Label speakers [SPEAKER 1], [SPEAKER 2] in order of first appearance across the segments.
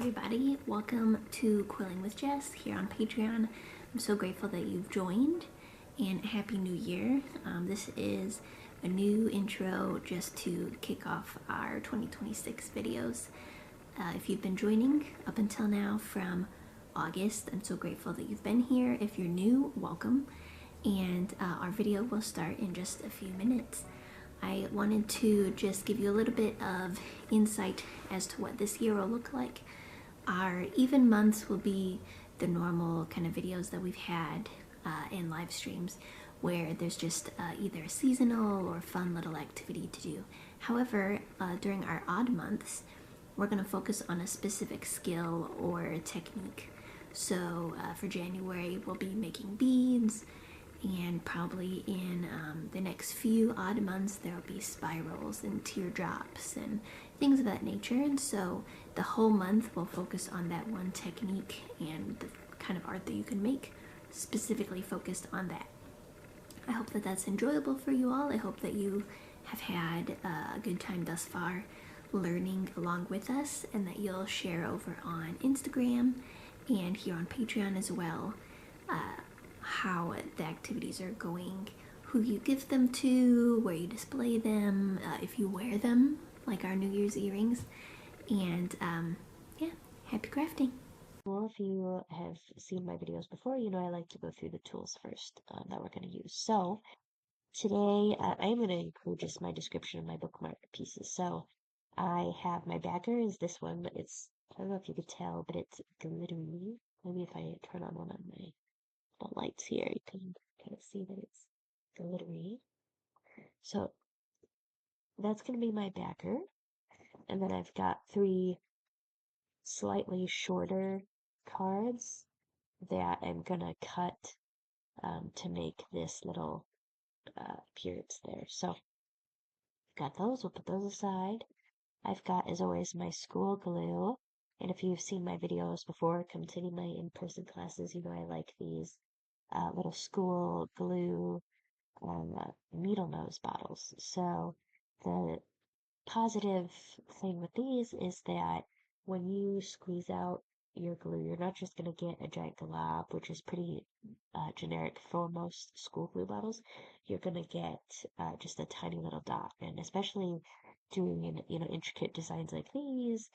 [SPEAKER 1] everybody, welcome to Quilling with Jess here on Patreon. I'm so grateful that you've joined, and Happy New Year. This is a new intro just to kick off our 2026 videos. If you've been joining up until now from August, I'm so grateful that you've been here. If you're new, welcome, and our video will start in just a few minutes. I wanted to just give you a little bit of insight as to what this year will look like. Our even months will be the normal kind of videos that we've had in live streams where there's just either a seasonal or fun little activity to do. However, during our odd months, we're going to focus on a specific skill or technique. So for January, we'll be making beads, and probably in the next few odd months there will be spirals and teardrops and things of that nature. And so the whole month will focus on that one technique and the kind of art that you can make specifically focused on that. I hope that that's enjoyable for you all. I hope that you have had a good time thus far learning along with us, and that you'll share over on Instagram and here on Patreon as well how the activities are going, who you give them to, where you display them, if you wear them, like our New Year's earrings. And yeah, happy crafting.
[SPEAKER 2] Well, if you have seen my videos before, you know I like to go through the tools first that we're going to use. So today I am going to include just my description of my bookmark pieces. So I have my backer is this one, but it's, I don't know if you could tell, but it's glittery. Maybe if I turn on one of my lights here, you can kind of see that it's glittery. So that's going to be my backer. And then I've got three slightly shorter cards that I'm gonna cut to make this little appearance there. So got those, we'll put those aside. I've got, as always, my school glue. And if you've seen my videos before, come to any of my in-person classes, you know I like these little school glue needle nose bottles. So the positive thing with these is that when you squeeze out your glue, you're not just going to get a giant glob, which is pretty generic for most school glue bottles. You're going to get just a tiny little dot, and especially doing intricate designs like these,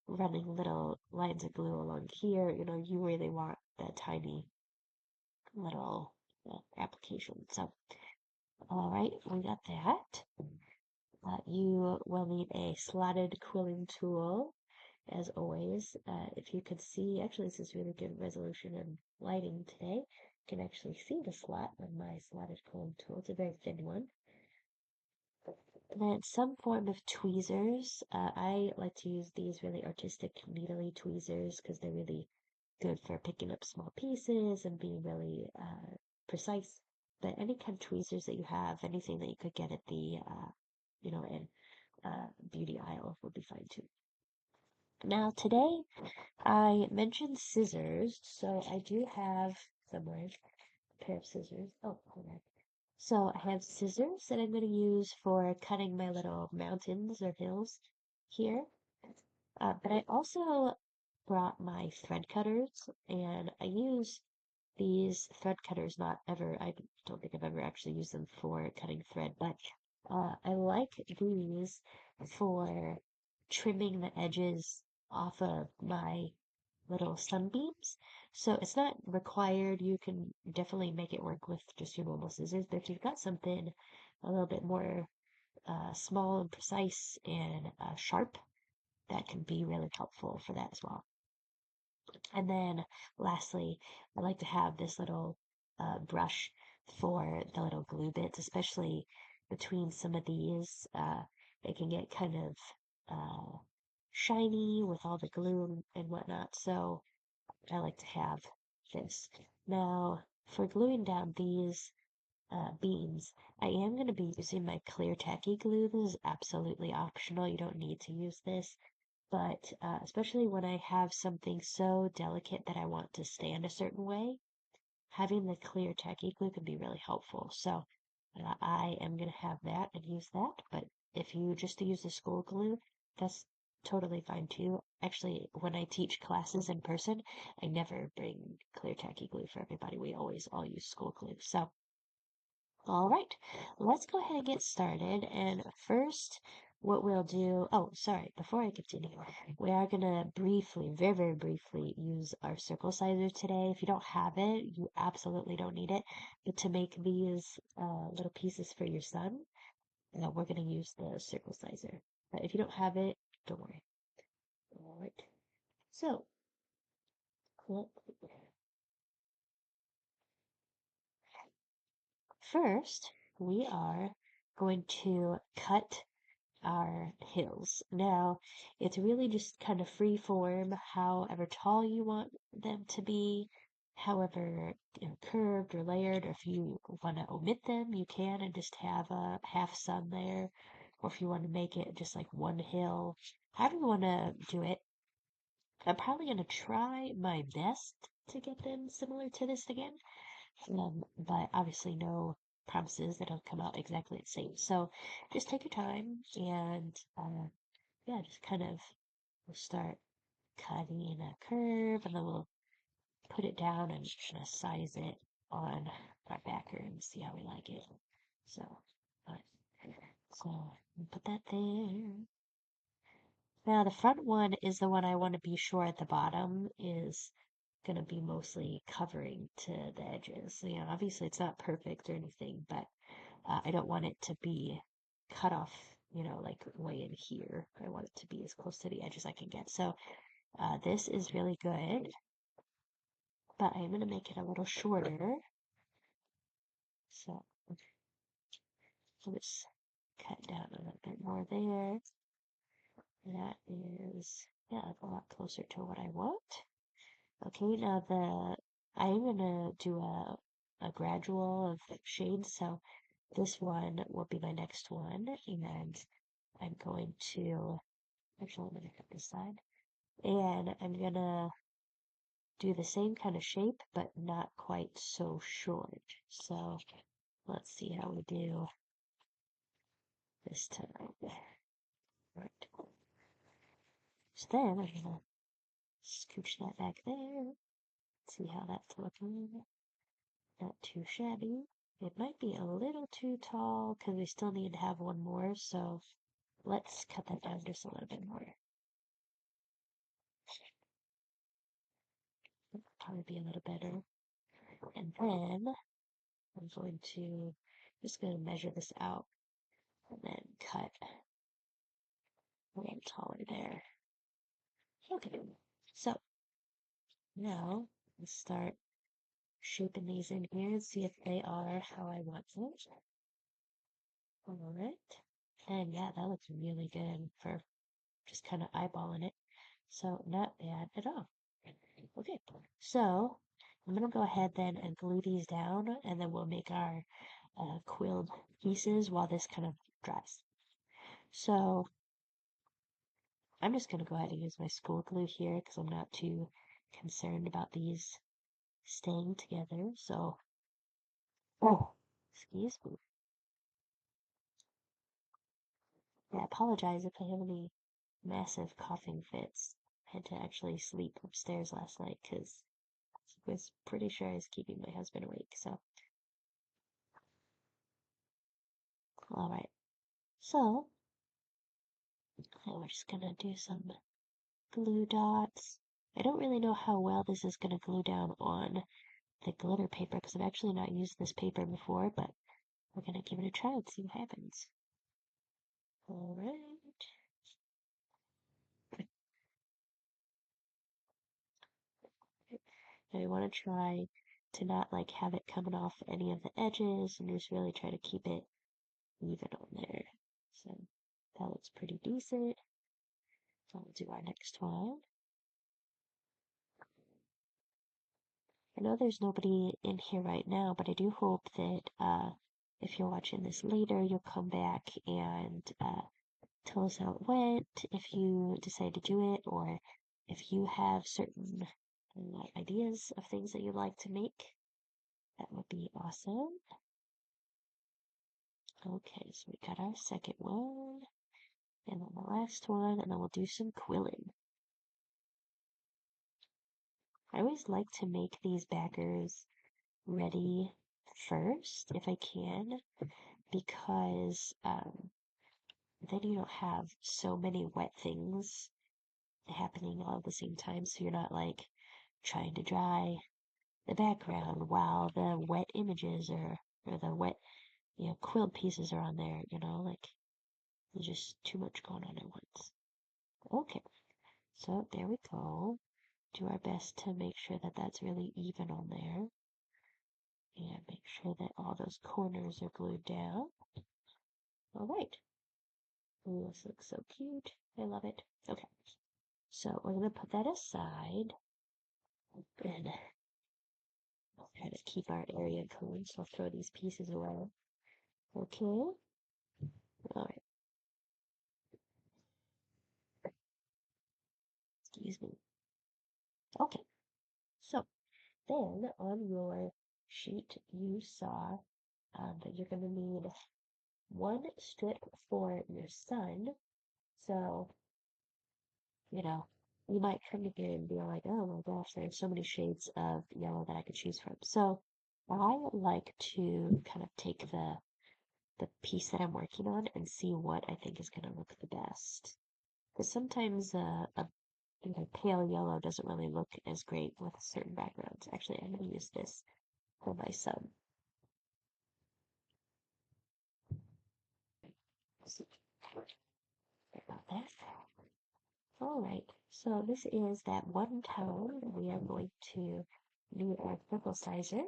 [SPEAKER 2] running little lines of glue along here, you really want that tiny little application. So, all right, we got that. You will need a slotted quilling tool, as always. If you could see, actually this is really good resolution and lighting today. You can actually see the slot on my slotted quilling tool. It's a very thin one. And then some form of tweezers. I like to use these really artistic needly tweezers because they're really good for picking up small pieces and being really precise. But any kind of tweezers that you have, anything that you could get at the in beauty aisle would be fine too. Now today I mentioned scissors, so I do have somewhere a pair of scissors. Oh, hold on. So I have scissors that I'm going to use for cutting my little mountains or hills here. But I also brought my thread cutters, and I use these thread cutters not ever, I don't think I've ever actually used them for cutting thread, but I like these for trimming the edges off of my little sunbeams. So it's not required. You can definitely make it work with just your normal scissors, but if you've got something a little bit more small and precise and sharp, that can be really helpful for that as well. And then lastly, I like to have this little brush for the little glue bits, especially between some of these. They can get kind of shiny with all the glue and whatnot. So I like to have this. Now, for gluing down these beans, I am going to be using my clear tacky glue. This is absolutely optional. You don't need to use this. But especially when I have something so delicate that I want to stand a certain way, having the clear tacky glue can be really helpful. So I am going to have that and use that. But if you just use the school glue, that's totally fine too. Actually, when I teach classes in person, I never bring clear tacky glue for everybody. We always all use school glue. So, all right, let's go ahead and get started. And first, what we'll do, oh, sorry, before I continue, we are going to briefly, very, very briefly, use our circle sizer today. If you don't have it, you absolutely don't need it. But to make these little pieces for your son, we're going to use the circle sizer. But if you don't have it, don't worry. All right. So, first, we are going to cut our hills. Now, it's really just kind of free form, however tall you want them to be, however curved or layered, or if you want to omit them, you can and just have a half sun there, or if you want to make it just like one hill, however you want to do it. I'm probably going to try my best to get them similar to this again, but obviously no promises that it'll come out exactly the same. So just take your time and yeah, just kind of we'll start cutting a curve and then we'll put it down and kind of size it on our backer and see how we like it. So, but, so put that there. Now the front one is the one I want to be sure at the bottom is going to be mostly covering to the edges. So, obviously it's not perfect or anything, but I don't want it to be cut off, like way in here. I want it to be as close to the edge as I can get. So this is really good, but I'm going to make it a little shorter. So let's cut down a little bit more there. That is, yeah, a lot closer to what I want. Okay, now I'm going to do a gradual of shades. So this one will be my next one, and I'm going to, actually, I'm going to cut this side, and I'm going to do the same kind of shape, but not quite so short. So let's see how we do this time. Right. So then I'm going to scooch that back there, see how that's looking. Not too shabby. It might be a little too tall because we still need to have one more, so let's cut that down just a little bit more. Probably be a little better. And then I'm just going to measure this out and then cut a little taller there. Okay, so now let's start shaping these in here and see if they are how I want them. Alright, and yeah, that looks really good for just kind of eyeballing it. So not bad at all. Okay, so I'm gonna go ahead then and glue these down and then we'll make our quilled pieces while this kind of dries. So I'm just gonna go ahead and use my school glue here because I'm not too concerned about these staying together. So, oh, excuse me. Yeah, I apologize if I have any massive coughing fits. I had to actually sleep upstairs last night because I was pretty sure I was keeping my husband awake. So, all right. So, we're just gonna do some glue dots. I don't really know how well this is gonna glue down on the glitter paper because I've actually not used this paper before, but we're gonna give it a try and see what happens. Alright. And I want to try to not like have it coming off any of the edges and just really try to keep it even on there. So that looks pretty decent. So we'll do our next one. I know there's nobody in here right now, but I do hope that if you're watching this later, you'll come back and tell us how it went, if you decide to do it, or if you have certain ideas of things that you'd like to make. That would be awesome. Okay, so we got our second one. And then the last one, and then we'll do some quilling. I always like to make these backers ready first, if I can, because then you don't have so many wet things happening all at the same time, so you're not like trying to dry the background while the wet images or the wet, quilt pieces are on there, like there's just too much going on at once. Okay, so there we go. Do our best to make sure that that's really even on there. And make sure that all those corners are glued down. All right. Ooh, this looks so cute. I love it. Okay. So we're going to put that aside and try to keep our area clean. So I'll throw these pieces away. Okay. All right. Excuse me. Okay. So then on your sheet, you saw that you're going to need one strip for your sun. So, you might come to here and be like, oh my gosh, there's so many shades of yellow that I could choose from. So I like to kind of take the piece that I'm working on and see what I think is going to look the best. Because sometimes pale yellow doesn't really look as great with certain backgrounds. Actually, I'm going to use this for my sun. About that. All right, so this is that one tone. We are going to do our purple sizer.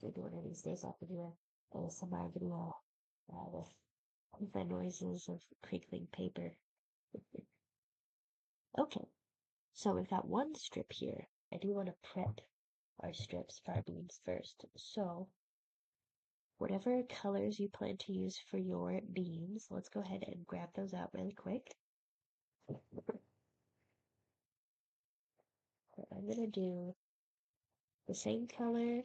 [SPEAKER 2] Maybe one of these days I'll have to do a ASMR video with the noises of crinkling paper. Okay, so we've got one strip here. I do want to prep our strips for our beams first. So whatever colors you plan to use for your beams, let's go ahead and grab those out really quick. I'm going to do the same color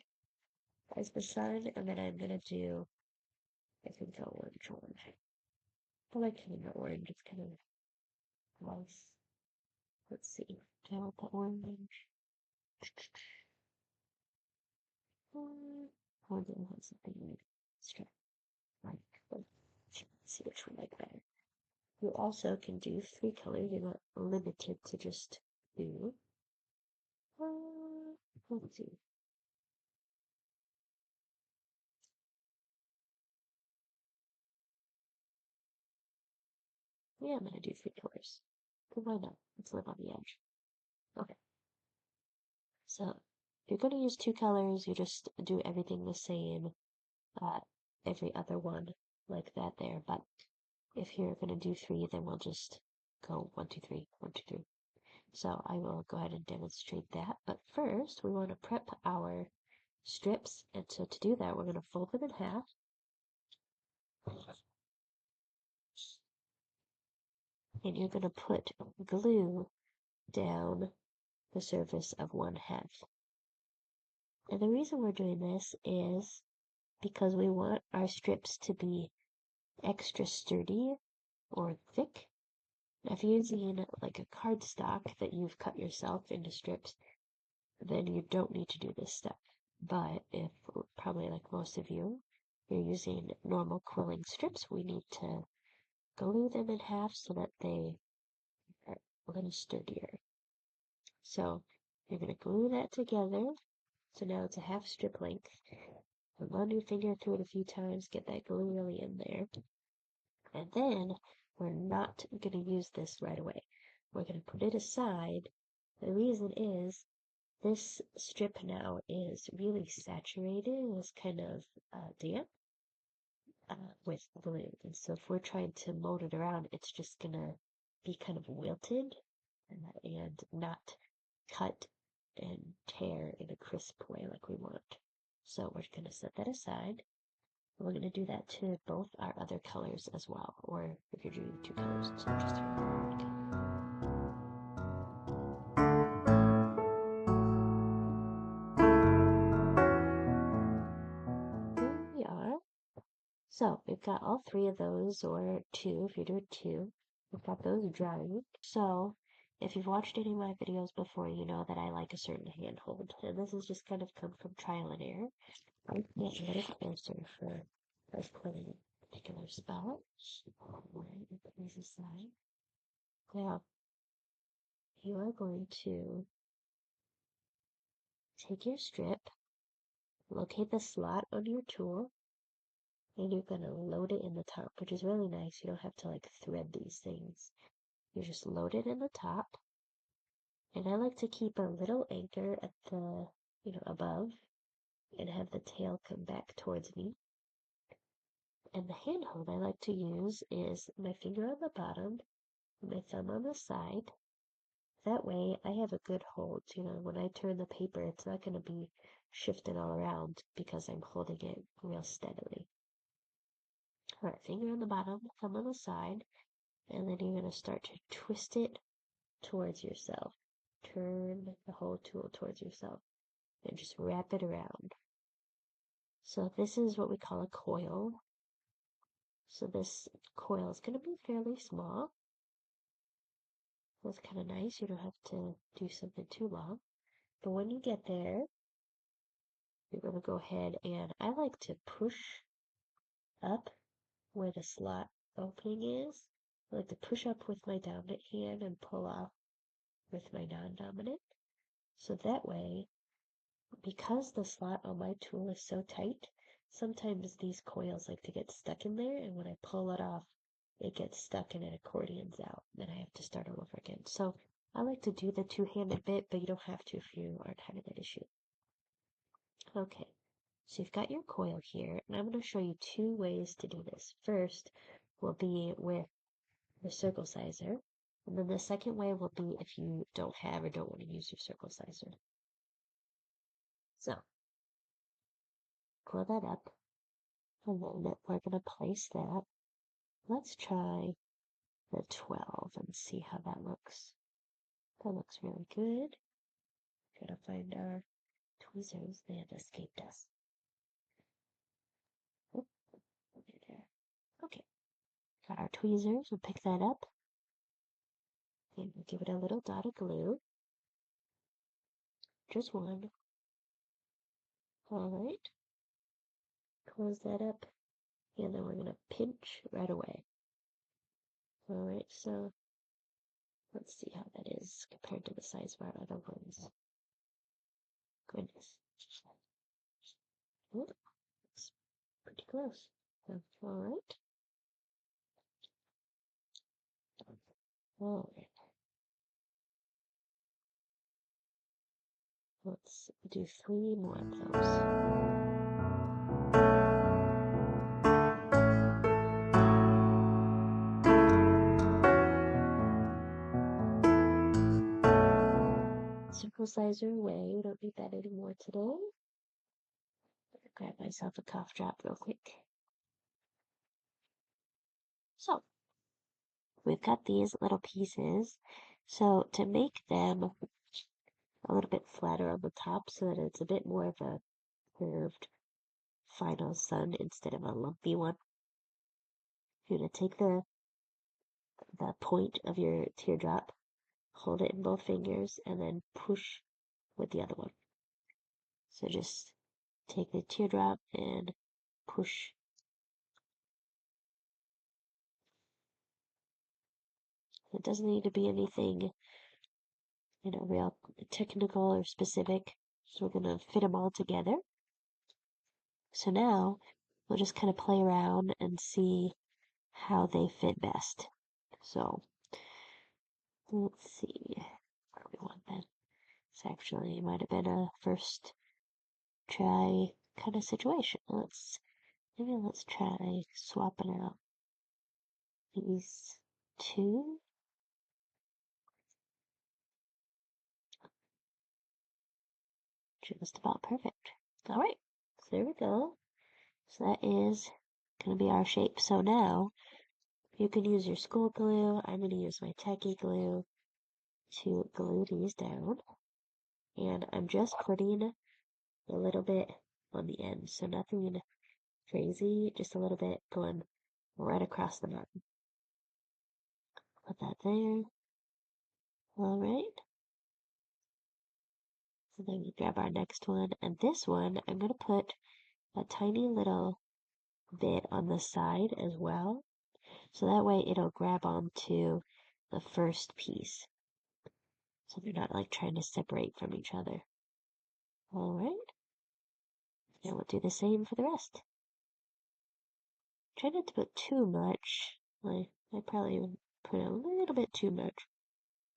[SPEAKER 2] as the sun, and then I'm going to do, I think, the orange one. I like kind of the orange, it's kind of nice. Let's see, do I want the orange? Or do I want something like striped? Let's see which one I like better. You also can do 3 colors, you're not limited to just 2. Let's see. Yeah, I'm gonna do 3 colors. But why not? Let's live on the edge. Okay. So, if you're gonna use 2 colors, you just do everything the same, every other one, like that there. But if you're gonna do 3, then we'll just go 1, 2, 3, 1, 2, 3. So I will go ahead and demonstrate that. But first, we want to prep our strips. And so to do that, we're going to fold them in half. And you're going to put glue down the surface of one half. And the reason we're doing this is because we want our strips to be extra sturdy or thick. Now, if you're using like a cardstock that you've cut yourself into strips, then you don't need to do this step. But if, probably like most of you, you're using normal quilling strips, we need to glue them in half so that they are a little sturdier. So you're going to glue that together. So now it's a half strip length. Run your finger through it a few times, get that glue really in there. And then we're not going to use this right away. We're going to put it aside. The reason is this strip now is really saturated. It's kind of damp with glue. And so if we're trying to mold it around, it's just going to be kind of wilted and not cut and tear in a crisp way like we want. So we're going to set that aside. We're going to do that to both our other colors as well, or if you're doing 2 colors, so just 1 color. Here we are. So we've got all three of those, or two if you're doing two. We've got those drying. So if you've watched any of my videos before, you know that I like a certain handhold, and this has just kind of come from trial and error. I get a little closer for us putting a particular spot. Right, put these aside. Now you are going to take your strip, locate the slot on your tool, and you're going to load it in the top, which is really nice. You don't have to like thread these things. You just load it in the top. And I like to keep a little anchor at the, above and have the tail come back towards me. And the handhold I like to use is my finger on the bottom, my thumb on the side. That way I have a good hold. When I turn the paper, it's not going to be shifting all around because I'm holding it real steadily. All right, finger on the bottom, thumb on the side, and then you're going to start to twist it towards yourself. Turn the whole tool towards yourself and just wrap it around. So this is what we call a coil. So this coil is going to be fairly small. That's kind of nice. You don't have to do something too long. But when you get there, you're going to go ahead and I like to push up where the slot opening is. I like to push up with my dominant hand and pull off with my non-dominant. So that way, because the slot on my tool is so tight, sometimes these coils like to get stuck in there, and when I pull it off, it gets stuck and it accordions out. Then I have to start all over again. So I like to do the two-handed bit, but you don't have to if you aren't having that issue. Okay, so you've got your coil here, and I'm going to show you two ways to do this. First will be with the circle sizer, and then the second way will be if you don't have or don't want to use your circle sizer. So, coil that up, and then we're going to place that. Let's try the 12 and see how that looks. That looks really good. Gotta find our tweezers. They have escaped us. Oh, there. Okay, got our tweezers. We'll pick that up. And we'll give it a little dot of glue. Just one. Alright. Close that up. And then we're gonna pinch right away. Alright, so let's see how that is compared to the size of our other ones. Goodness. Oh, looks pretty close. Alright. Alright. Let's do 3 more of those. Circle sizer away. We don't need that anymore today. Grab myself a cough drop real quick. So, we've got these little pieces. So, to make them a little bit flatter on the top so that it's a bit more of a curved final sun instead of a lumpy one, you're going to take the point of your teardrop, hold it in both fingers, and then push with the other one. So just take the teardrop and push. It doesn't need to be anything, real technical or specific. So we're going to fit them all together. So now we'll just kind of play around and see how they fit best. So let's see where we want that. This actually might have been a first try kind of situation. Let's try swapping out these two. Just about perfect. All right, so there we go. So that is going to be our shape. So now you can use your school glue. I'm going to use my tacky glue to glue these down. And I'm just putting a little bit on the end, so nothing crazy, just a little bit going right across the bottom. Put that there. All right. So then we grab our next one, and this one I'm going to put a tiny little bit on the side as well, so that way it'll grab onto the first piece, so they're not like trying to separate from each other. All right, and we'll do the same for the rest. Try not to put too much. I probably put a little bit too much,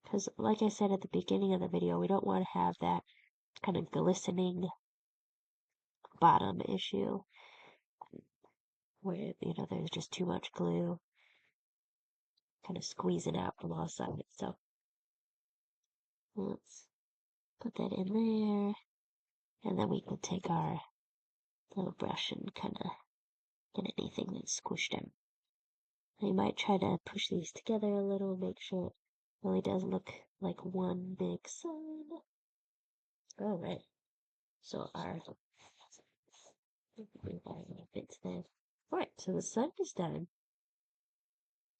[SPEAKER 2] because like I said at the beginning of the video, we don't want to have that kind of glistening bottom issue where, you know, there's just too much glue kind of squeezing out from all sides. So let's put that in there, and then we can take our little brush and kind of get anything that's squished out. I might try to push these together a little, make sure it really does look like one big sun. Alright, so our fits there. Alright, so the sun is done.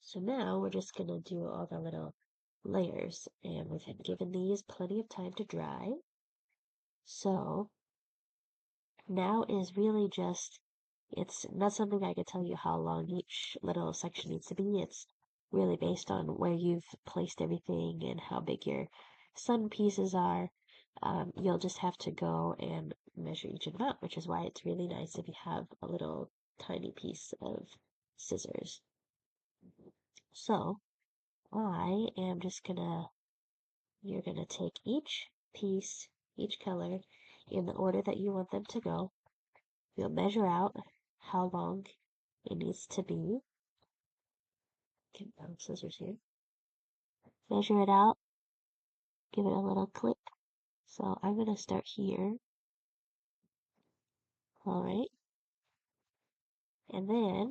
[SPEAKER 2] So now we're just gonna do all the little layers, and we've given these plenty of time to dry. So now is really just, it's not something I could tell you how long each little section needs to be. It's really based on where you've placed everything and how big your sun pieces are. You'll just have to go and measure each of them out, which is why it's really nice if you have a little tiny piece of scissors. So I am just you're gonna take each piece, each color, in the order that you want them to go. You'll measure out how long it needs to be. Get my scissors here. Measure it out. Give it a little click. So I'm going to start here. Alright. And then I'm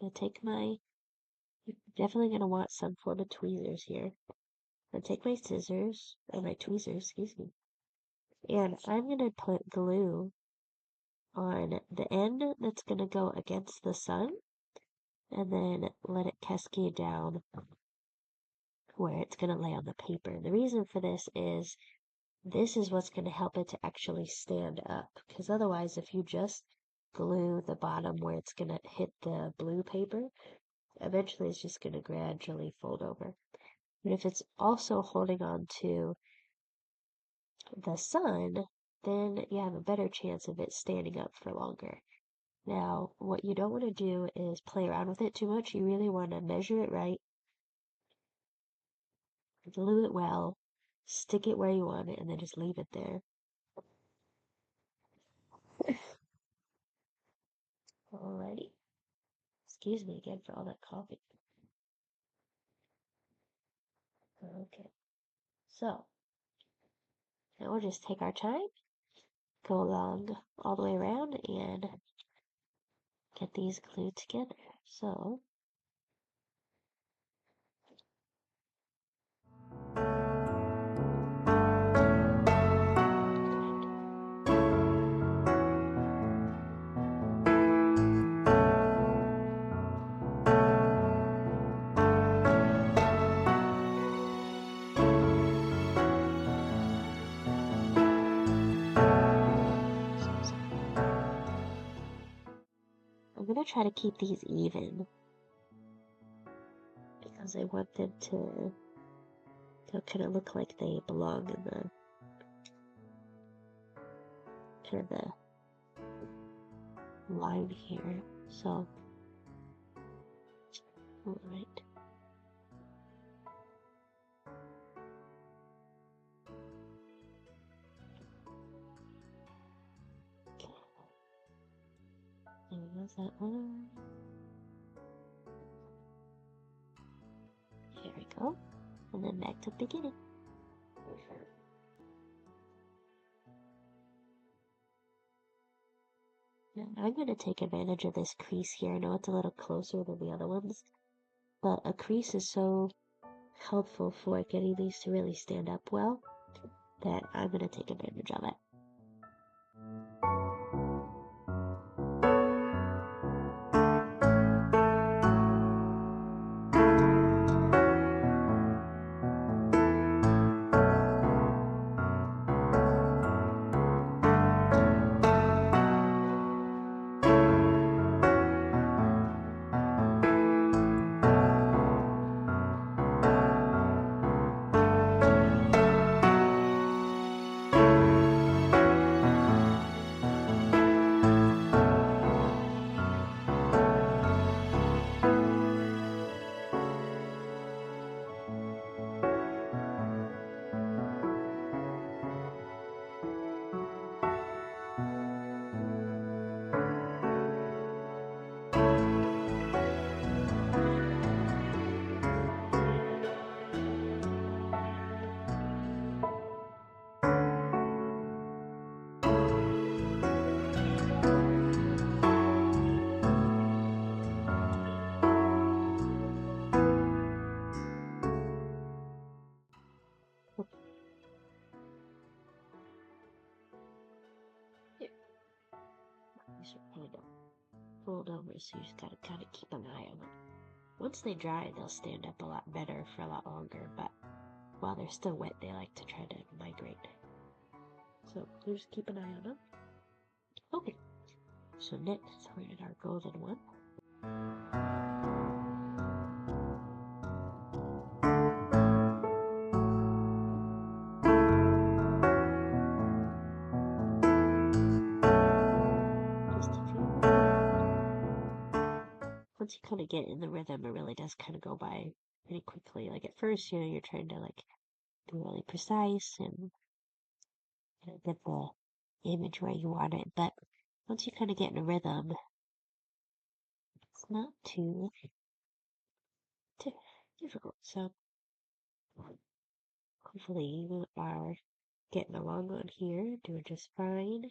[SPEAKER 2] going to take you're definitely going to want some form of tweezers here. I'm going to take my scissors, or my tweezers, excuse me. And I'm going to put glue on the end that's going to go against the sun. And then let it cascade down where it's going to lay on the paper. The reason for this is what's going to help it to actually stand up, because otherwise if you just glue the bottom where it's going to hit the blue paper, eventually it's just going to gradually fold over. But if it's also holding on to the sun, then you have a better chance of it standing up for longer. Now, what you don't want to do is play around with it too much. You really want to measure it right, glue it well, stick it where you want it, and then just leave it there. Alrighty. Excuse me again for all that coffee. Okay. So, now we'll just take our time, go along all the way around, and get these glued together. So, I'm going to try to keep these even because I want them to kind of look like they belong in the kind of the line here. So, alright. Okay. There's that one. Here we go. And then back to the beginning. Now I'm going to take advantage of this crease here. I know it's a little closer than the other ones, but a crease is so helpful for getting these to really stand up well that I'm going to take advantage of it. spilled over, so you just gotta kind of keep an eye on them. Once they dry, they'll stand up a lot better for a lot longer, but while they're still wet, they like to try to migrate. So just keep an eye on them. Okay, so next we're in our golden one. Just a few. Once you kind of get in the rhythm, it really does kind of go by pretty quickly. Like at first, you're trying to like be really precise and get the image where you want it, but once you kind of get in a rhythm, it's not too difficult. So hopefully you are getting along on here, doing just fine.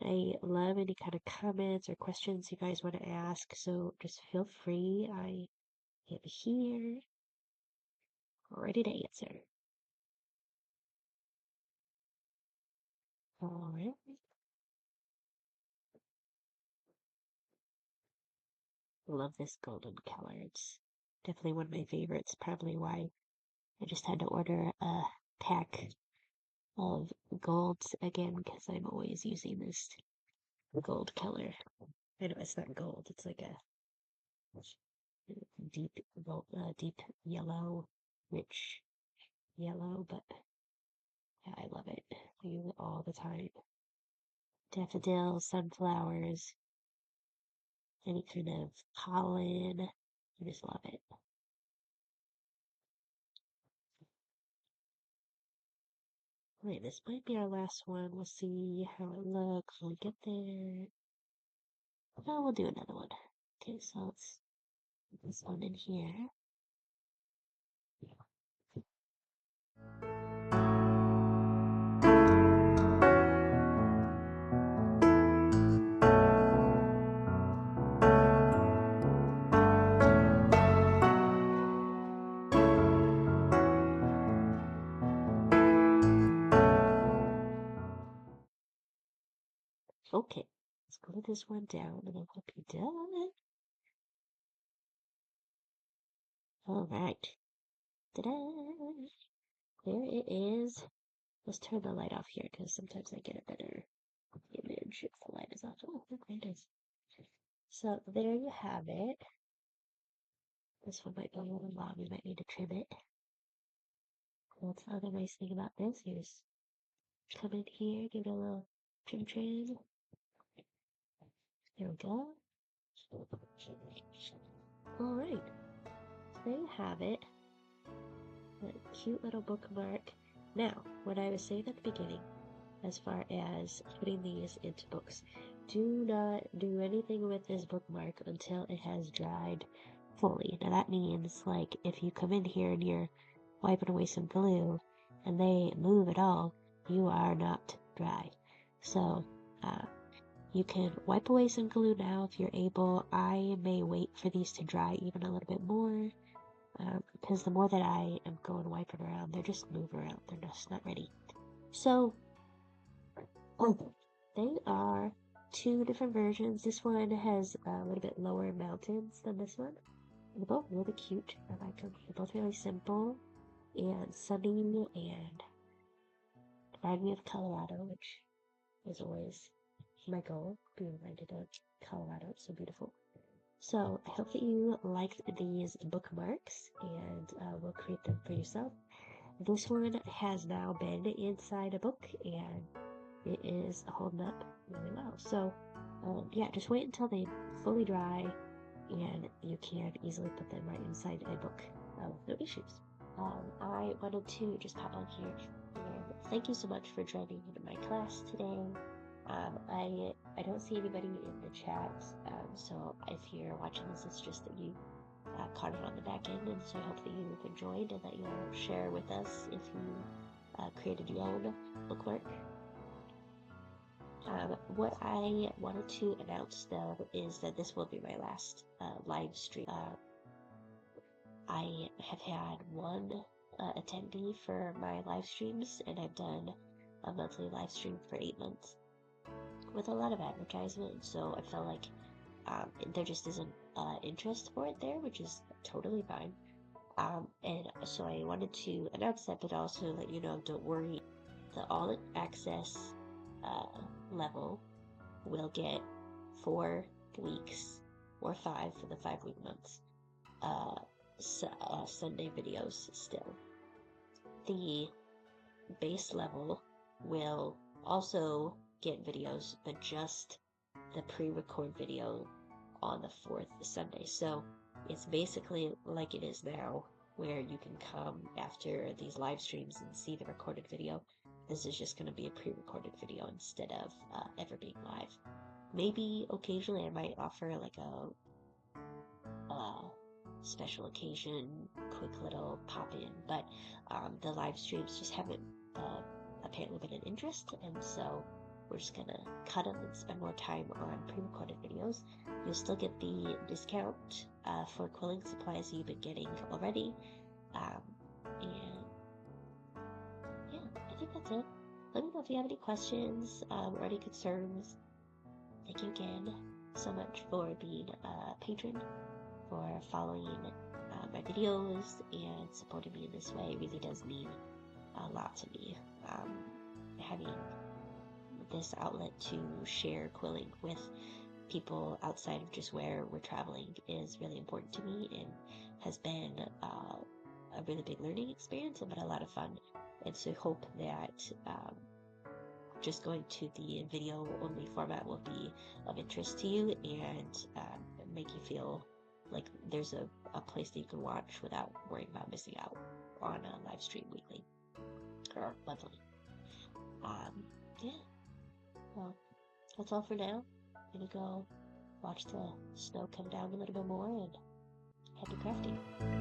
[SPEAKER 2] I love any kind of comments or questions you guys want to ask, so just feel free. I am here, ready to answer. Alright. Love this golden color. It's definitely one of my favorites, probably why I just had to order a pack of golds again, because I'm always using this gold color. I know it's not gold, it's like a deep gold, deep yellow, rich yellow, but yeah, I love it. I use it all the time. Daffodils, sunflowers, any kind of pollen. I just love it. Alright, this might be our last one. We'll see how it looks when we get there. Oh, we'll do another one. Okay, so let's put this one in here. Okay, let's glue this one down and I hope you're done. Alright. Ta-da! There it is. Let's turn the light off here because sometimes I get a better image if the light is off. Oh, there it is. So there you have it. This one might be a little long. We might need to trim it. That's the other nice thing about this. You just come in here, give it a little trim. There we go. Alright. So there you have it. A cute little bookmark. Now, what I was saying at the beginning, as far as putting these into books, do not do anything with this bookmark until it has dried fully. Now that means, like, if you come in here and you're wiping away some glue and they move at all, you are not dry. So, you can wipe away some glue now if you're able. I may wait for these to dry even a little bit more, because the more that I am going wiping around, they're just moving around. They're just not ready. So, they are two different versions. This one has a little bit lower mountains than this one. They're both really cute. I like them. They're both really simple and sunny and remind me of Colorado, which is always my goal. Be reminded of Colorado. It's so beautiful. So I hope that you liked these bookmarks and will create them for yourself. This one has now been inside a book and it is holding up really well. So yeah, just wait until they fully dry and you can easily put them right inside a book. No issues. I wanted to just pop on here and thank you so much for joining in my class today. I don't see anybody in the chat, so if you're watching this, it's just that you caught it on the back end, and so I hope that you've enjoyed and that you'll share with us if you created your own bookmark. What I wanted to announce, though, is that this will be my last live stream. I have had one attendee for my live streams, and I've done a monthly live stream for 8 months with a lot of advertisement, so I felt like there just isn't interest for it there, which is totally fine. And so I wanted to announce that, but also let you know, don't worry, the all access level will get 4 weeks or 5 for the 5-week months. Sunday videos still. The base level will also get videos, but just the pre-record video on the 4th Sunday. So it's basically like it is now, where you can come after these live streams and see the recorded video. This is just going to be a pre-recorded video instead of ever being live. Maybe occasionally I might offer like a special occasion, quick little pop in, but the live streams just haven't apparently been an interest, and so we're just gonna cut them and spend more time on pre-recorded videos. You'll still get the discount for quilling supplies you've been getting already, and yeah, I think that's it. Let me know if you have any questions or any concerns. Thank you again so much for being a patron, for following my videos and supporting me in this way. It really does mean a lot to me. Having this outlet to share quilling with people outside of just where we're traveling is really important to me, and has been a really big learning experience, but a lot of fun. And so I hope that just going to the video only format will be of interest to you, and make you feel like there's a place that you can watch without worrying about missing out on a live stream weekly or monthly. Yeah, well, that's all for now. I'm gonna go watch the snow come down a little bit more, and happy crafting.